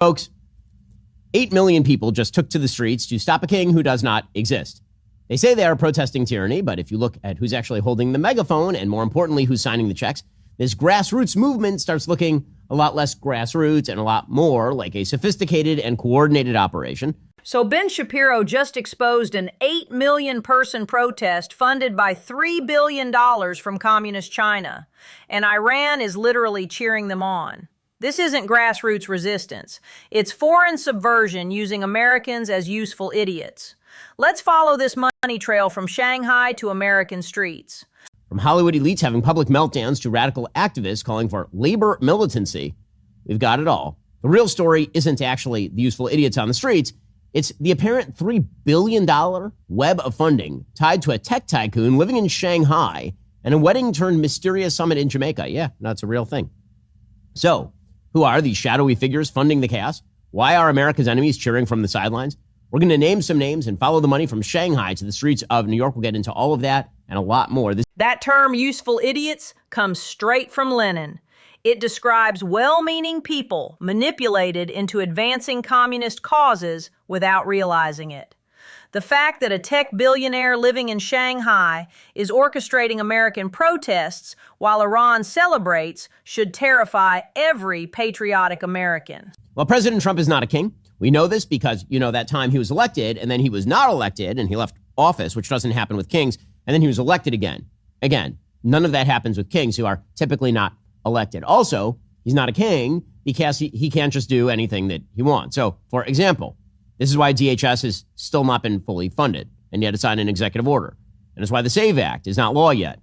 Folks, 8 million people just took to the streets to stop a king who does not exist. They say they are protesting tyranny, but if you look at who's actually holding the megaphone and, more importantly, who's signing the checks, this grassroots movement starts looking a lot less grassroots and a lot more like a sophisticated and coordinated operation. So Ben Shapiro just exposed an 8 million person protest funded by $3 billion from communist China, and Iran is literally cheering them on. This isn't grassroots resistance. It's foreign subversion using Americans as useful idiots. Let's follow this money trail from Shanghai to American streets. From Hollywood elites having public meltdowns to radical activists calling for labor militancy, we've got it all. The real story isn't actually the useful idiots on the streets. It's the apparent $3 billion web of funding tied to a tech tycoon living in Shanghai and a wedding-turned-mysterious summit in Jamaica. Yeah, that's a real thing. So, who are these shadowy figures funding the chaos? Why are America's enemies cheering from the sidelines? We're going to name some names and follow the money from Shanghai to the streets of New York. We'll get into all of that and a lot more. That term, useful idiots, comes straight from Lenin. It describes well-meaning people manipulated into advancing communist causes without realizing it. The fact that a tech billionaire living in Shanghai is orchestrating American protests while Iran celebrates should terrify every patriotic American. Well, President Trump is not a king. We know this because, that time he was elected and then he was not elected and he left office, which doesn't happen with kings, and then he was elected again. Again, none of that happens with kings who are typically not elected. Also, he's not a king because he can't just do anything that he wants. So, for example, this is why DHS has still not been fully funded, and yet it's signed an executive order. And it's why the SAVE Act is not law yet.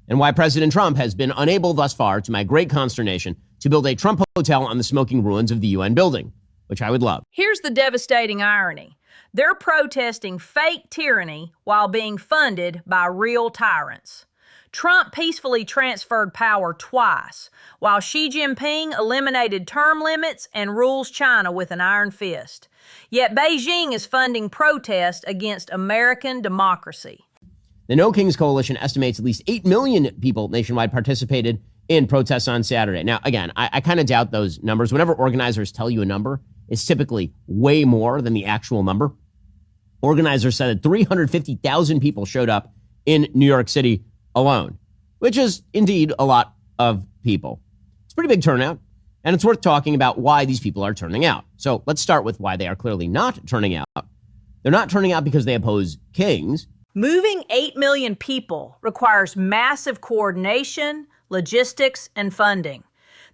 And why President Trump has been unable thus far, to my great consternation, to build a Trump hotel on the smoking ruins of the UN building, which I would love. Here's the devastating irony. They're protesting fake tyranny while being funded by real tyrants. Trump peacefully transferred power twice, while Xi Jinping eliminated term limits and rules China with an iron fist. Yet Beijing is funding protests against American democracy. The No Kings Coalition estimates at least 8 million people nationwide participated in protests on Saturday. Now, again, I kind of doubt those numbers. Whenever organizers tell you a number, it's typically way more than the actual number. Organizers said that 350,000 people showed up in New York City alone, which is indeed a lot of people. It's a pretty big turnout, and it's worth talking about why these people are turning out. So let's start with why they are clearly not turning out. They're not turning out because they oppose kings. Moving 8 million people requires massive coordination, logistics, and funding.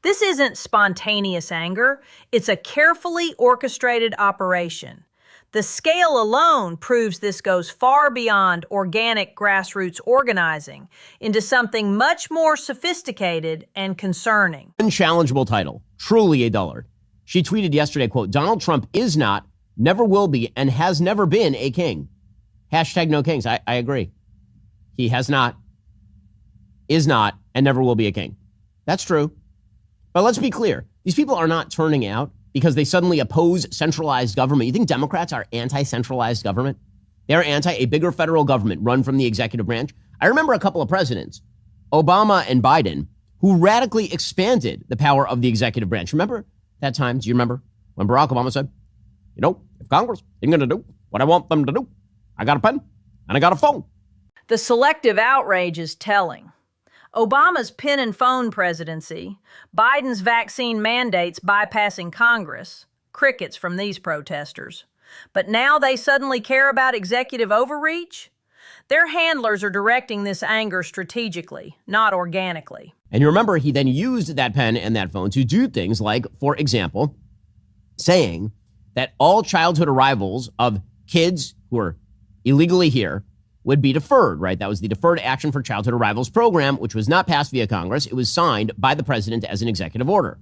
This isn't spontaneous anger. It's a carefully orchestrated operation. The scale alone proves this goes far beyond organic grassroots organizing into something much more sophisticated and concerning. Unchallengeable title, truly a dullard. She tweeted yesterday, quote, Donald Trump is not, never will be, and has never been a king. Hashtag no kings. I agree. He has not, is not, and never will be a king. That's true. But let's be clear. These people are not turning out because they suddenly oppose centralized government. You think Democrats are anti-centralized government? They're anti a bigger federal government run from the executive branch. I remember a couple of presidents, Obama and Biden, who radically expanded the power of the executive branch. Remember that time? Do you remember when Barack Obama said, if Congress isn't going to do what I want them to do, I got a pen and I got a phone. The selective outrage is telling. Obama's pen and phone presidency, Biden's vaccine mandates bypassing Congress, crickets from these protesters. But now they suddenly care about executive overreach? Their handlers are directing this anger strategically, not organically. And you remember he then used that pen and that phone to do things like, for example, saying that all childhood arrivals of kids who are illegally here would be deferred, right? That was the Deferred Action for Childhood Arrivals program, which was not passed via Congress. It was signed by the president as an executive order.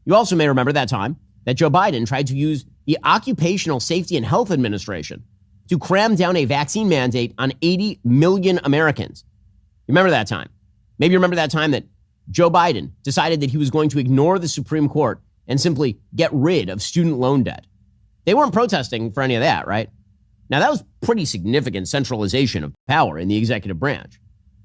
You also may remember that time that Joe Biden tried to use the Occupational Safety and Health Administration to cram down a vaccine mandate on 80 million Americans. You remember that time? Maybe you remember that time that Joe Biden decided that he was going to ignore the Supreme Court and simply get rid of student loan debt. They weren't protesting for any of that, right? Now, that was pretty significant centralization of power in the executive branch,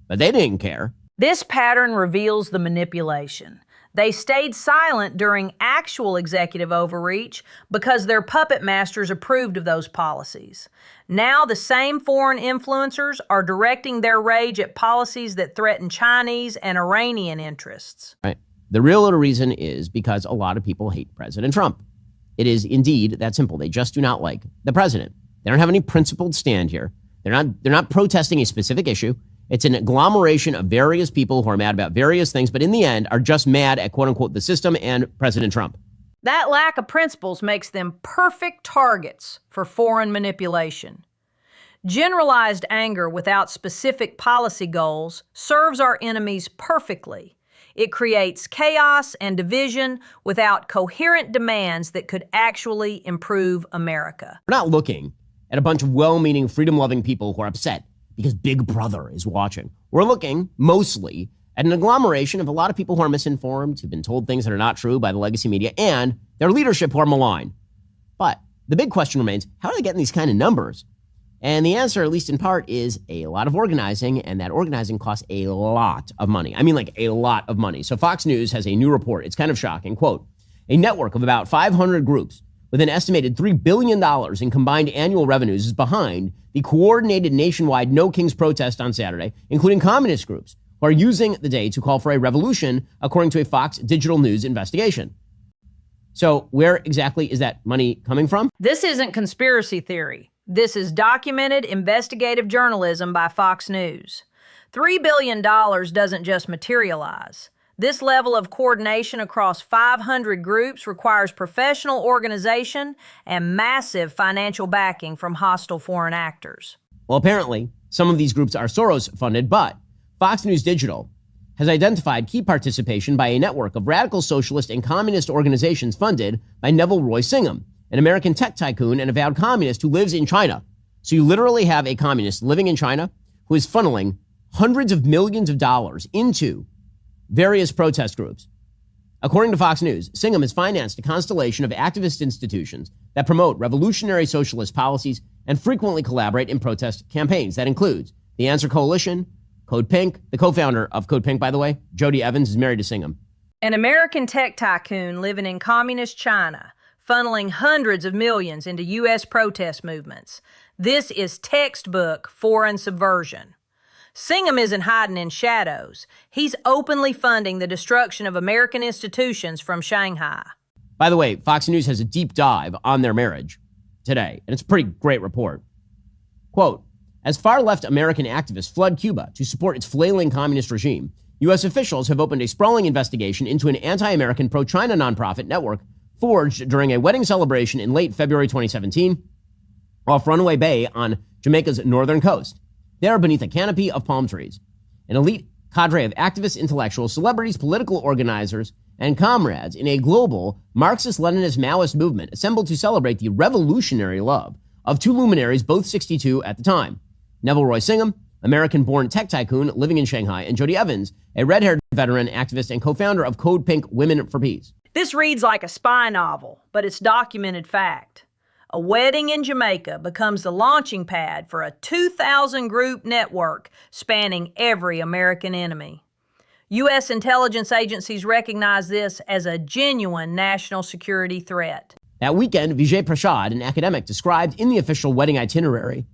but they didn't care. This pattern reveals the manipulation. They stayed silent during actual executive overreach because their puppet masters approved of those policies. Now the same foreign influencers are directing their rage at policies that threaten Chinese and Iranian interests. Right. The real reason is because a lot of people hate President Trump. It is indeed that simple. They just do not like the president. They don't have any principled stand here. They're not protesting a specific issue. It's an agglomeration of various people who are mad about various things, but in the end are just mad at, quote unquote, the system and President Trump. That lack of principles makes them perfect targets for foreign manipulation. Generalized anger without specific policy goals serves our enemies perfectly. It creates chaos and division without coherent demands that could actually improve America. We're not looking at a bunch of well-meaning, freedom-loving people who are upset because Big Brother is watching. We're looking mostly at an agglomeration of a lot of people who are misinformed, who've been told things that are not true by the legacy media, and their leadership who are maligned. But the big question remains, how are they getting these kind of numbers? And the answer, at least in part, is a lot of organizing, and that organizing costs a lot of money. I mean, like a lot of money. So Fox News has a new report. It's kind of shocking. Quote, a network of about 500 groups with an estimated $3 billion in combined annual revenues is behind the coordinated nationwide No Kings protest on Saturday, including communist groups who are using the day to call for a revolution, according to a Fox Digital News investigation. So where exactly is that money coming from? This isn't conspiracy theory. This is documented investigative journalism by Fox News. $3 billion doesn't just materialize. This level of coordination across 500 groups requires professional organization and massive financial backing from hostile foreign actors. Well, apparently, some of these groups are Soros-funded, but Fox News Digital has identified key participation by a network of radical socialist and communist organizations funded by Neville Roy Singham, an American tech tycoon and avowed communist who lives in China. So you literally have a communist living in China who is funneling hundreds of millions of dollars into various protest groups. According to Fox News, Singham has financed a constellation of activist institutions that promote revolutionary socialist policies and frequently collaborate in protest campaigns. That includes the Answer Coalition, Code Pink. The co-founder of Code Pink, by the way, Jody Evans, is married to Singham. An American tech tycoon living in communist China, funneling hundreds of millions into U.S. protest movements. This is textbook foreign subversion. Singham isn't hiding in shadows. He's openly funding the destruction of American institutions from Shanghai. By the way, Fox News has a deep dive on their marriage today, and it's a pretty great report. Quote, as far-left American activists flood Cuba to support its flailing communist regime, U.S. officials have opened a sprawling investigation into an anti-American pro-China nonprofit network forged during a wedding celebration in late February 2017 off Runaway Bay on Jamaica's northern coast. There, beneath a canopy of palm trees, an elite cadre of activists, intellectuals, celebrities, political organizers, and comrades in a global Marxist-Leninist Maoist movement assembled to celebrate the revolutionary love of two luminaries, both 62 at the time. Neville Roy Singham, American-born tech tycoon living in Shanghai, and Jody Evans, a red-haired veteran activist and co-founder of Code Pink Women for Peace. This reads like a spy novel, but it's documented fact. A wedding in Jamaica becomes the launching pad for a 2,000-group network spanning every American enemy. U.S. intelligence agencies recognize this as a genuine national security threat. That weekend, Vijay Prashad, an academic described in the official wedding itinerary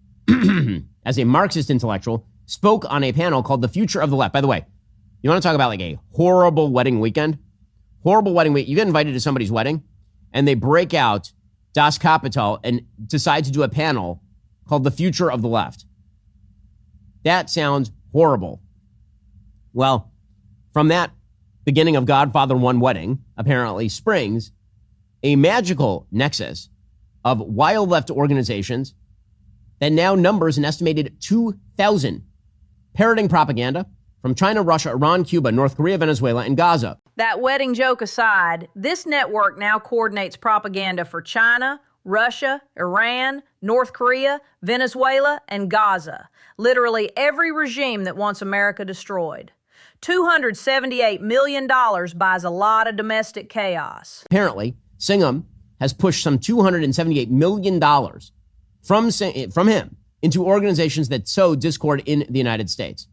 as a Marxist intellectual, spoke on a panel called The Future of the Left. By the way, you want to talk about like a horrible wedding weekend? Horrible wedding week. You get invited to somebody's wedding, and they break out Das Kapital and decide to do a panel called The Future of the Left. That sounds horrible. Well, from that beginning of Godfather 1 wedding, apparently springs a magical nexus of wild left organizations that now numbers an estimated 2,000, parroting propaganda from China, Russia, Iran, Cuba, North Korea, Venezuela, and Gaza. That wedding joke aside, this network now coordinates propaganda for China, Russia, Iran, North Korea, Venezuela, and Gaza. Literally every regime that wants America destroyed. $278 million buys a lot of domestic chaos. Apparently, Singham has pushed some $278 million from him into organizations that sow discord in the United States.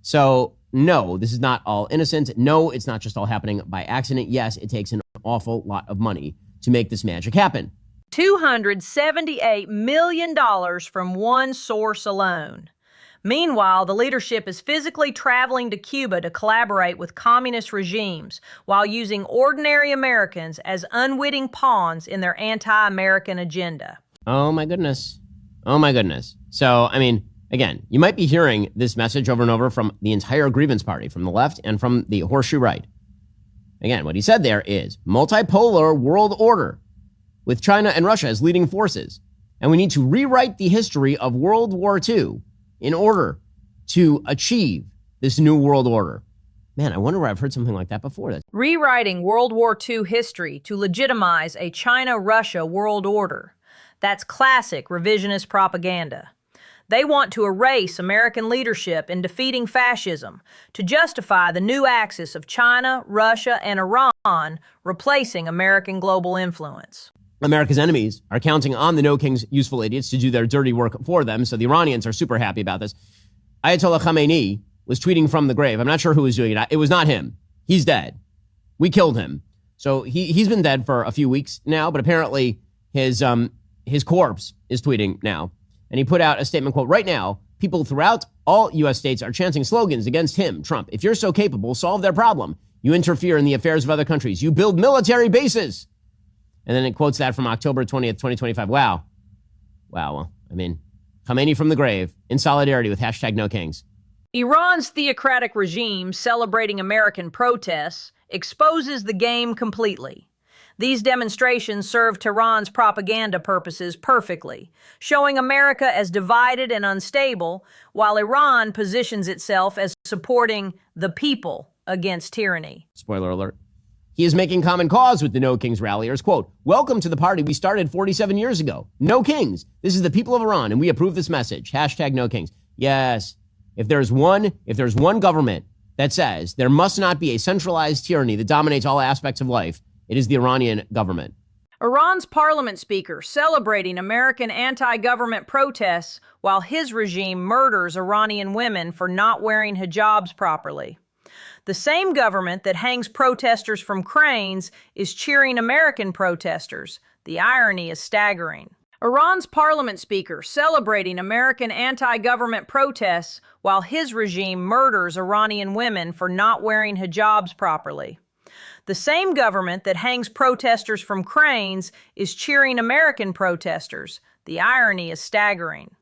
So no, this is not all innocent. No, it's not just all happening by accident. Yes, it takes an awful lot of money to make this magic happen. $278 million from one source alone. Meanwhile, the leadership is physically traveling to Cuba to collaborate with communist regimes while using ordinary Americans as unwitting pawns in their anti-American agenda. Oh my goodness. Oh my goodness. So, I mean, again, you might be hearing this message over and over from the entire grievance party, from the left and from the horseshoe right. Again, what he said there is multipolar world order with China and Russia as leading forces. And we need to rewrite the history of World War II in order to achieve this new world order. Man, I wonder where I've heard something like that before. Rewriting World War II history to legitimize a China-Russia world order. That's classic revisionist propaganda. They want to erase American leadership in defeating fascism to justify the new axis of China, Russia, and Iran replacing American global influence. America's enemies are counting on the No King's useful idiots to do their dirty work for them, so the Iranians are super happy about this. Ayatollah Khamenei was tweeting from the grave. I'm not sure who was doing it. It was not him. He's dead. We killed him. So he's been dead for a few weeks now, but apparently his corpse is tweeting now. And he put out a statement, quote, "Right now, people throughout all U.S. states are chanting slogans against him, Trump. If you're so capable, solve their problem. You interfere in the affairs of other countries. You build military bases." And then it quotes that from October 20th, 2025. Wow. Well, I mean, Khamenei from the grave in solidarity with hashtag No Kings. Iran's theocratic regime celebrating American protests exposes the game completely. These demonstrations serve Tehran's propaganda purposes perfectly, showing America as divided and unstable, while Iran positions itself as supporting the people against tyranny. Spoiler alert. He is making common cause with the No Kings ralliers. Quote, "Welcome to the party we started 47 years ago. No Kings. This is the people of Iran, and we approve this message. Hashtag No Kings." Yes. If there's one government that says there must not be a centralized tyranny that dominates all aspects of life, it is the Iranian government. Iran's parliament speaker celebrating American anti-government protests while his regime murders Iranian women for not wearing hijabs properly. The same government that hangs protesters from cranes is cheering American protesters. The irony is staggering. Iran's parliament speaker celebrating American anti-government protests while his regime murders Iranian women for not wearing hijabs properly. The same government that hangs protesters from cranes is cheering American protesters. The irony is staggering.